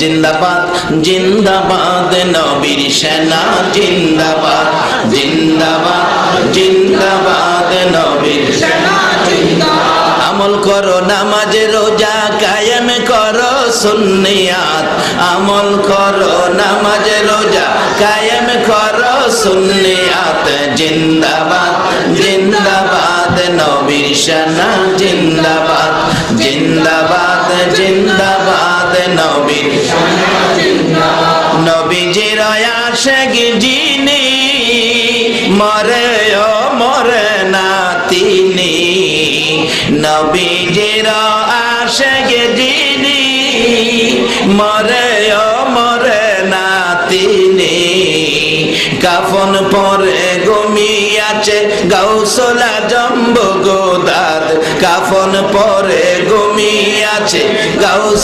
জিন্দাবাদ জিন্দাবাদ নবীর সেনা জিন্দাবাদ জিন্দাবাদ জিন্দাবাদ নবীর সেনা জিন্দাবাদ। আমল করো নামাজ রোজা কায়েম করো সুন্নিয়াত, আমল করো নামাজ রোজা কায়েম করো সুন্নিয়াত। জিন্দাবাদ জিন্দাবাদ নবীর সেনা জিন্দাবাদ জিন্দাবাদ জিন্দাবাদ নবীর সেনা জিন্দাবাদ। নবীজির আশিক যিনি মরেও মরে না তিনি, নবীজির আশিক যিনি মরেও মরে না তিনি। কাফন পরে ঘুমিয়াছে গাউসুল আজম বগদাদ, কাফন পরে ঘুমিয়াছে গাউস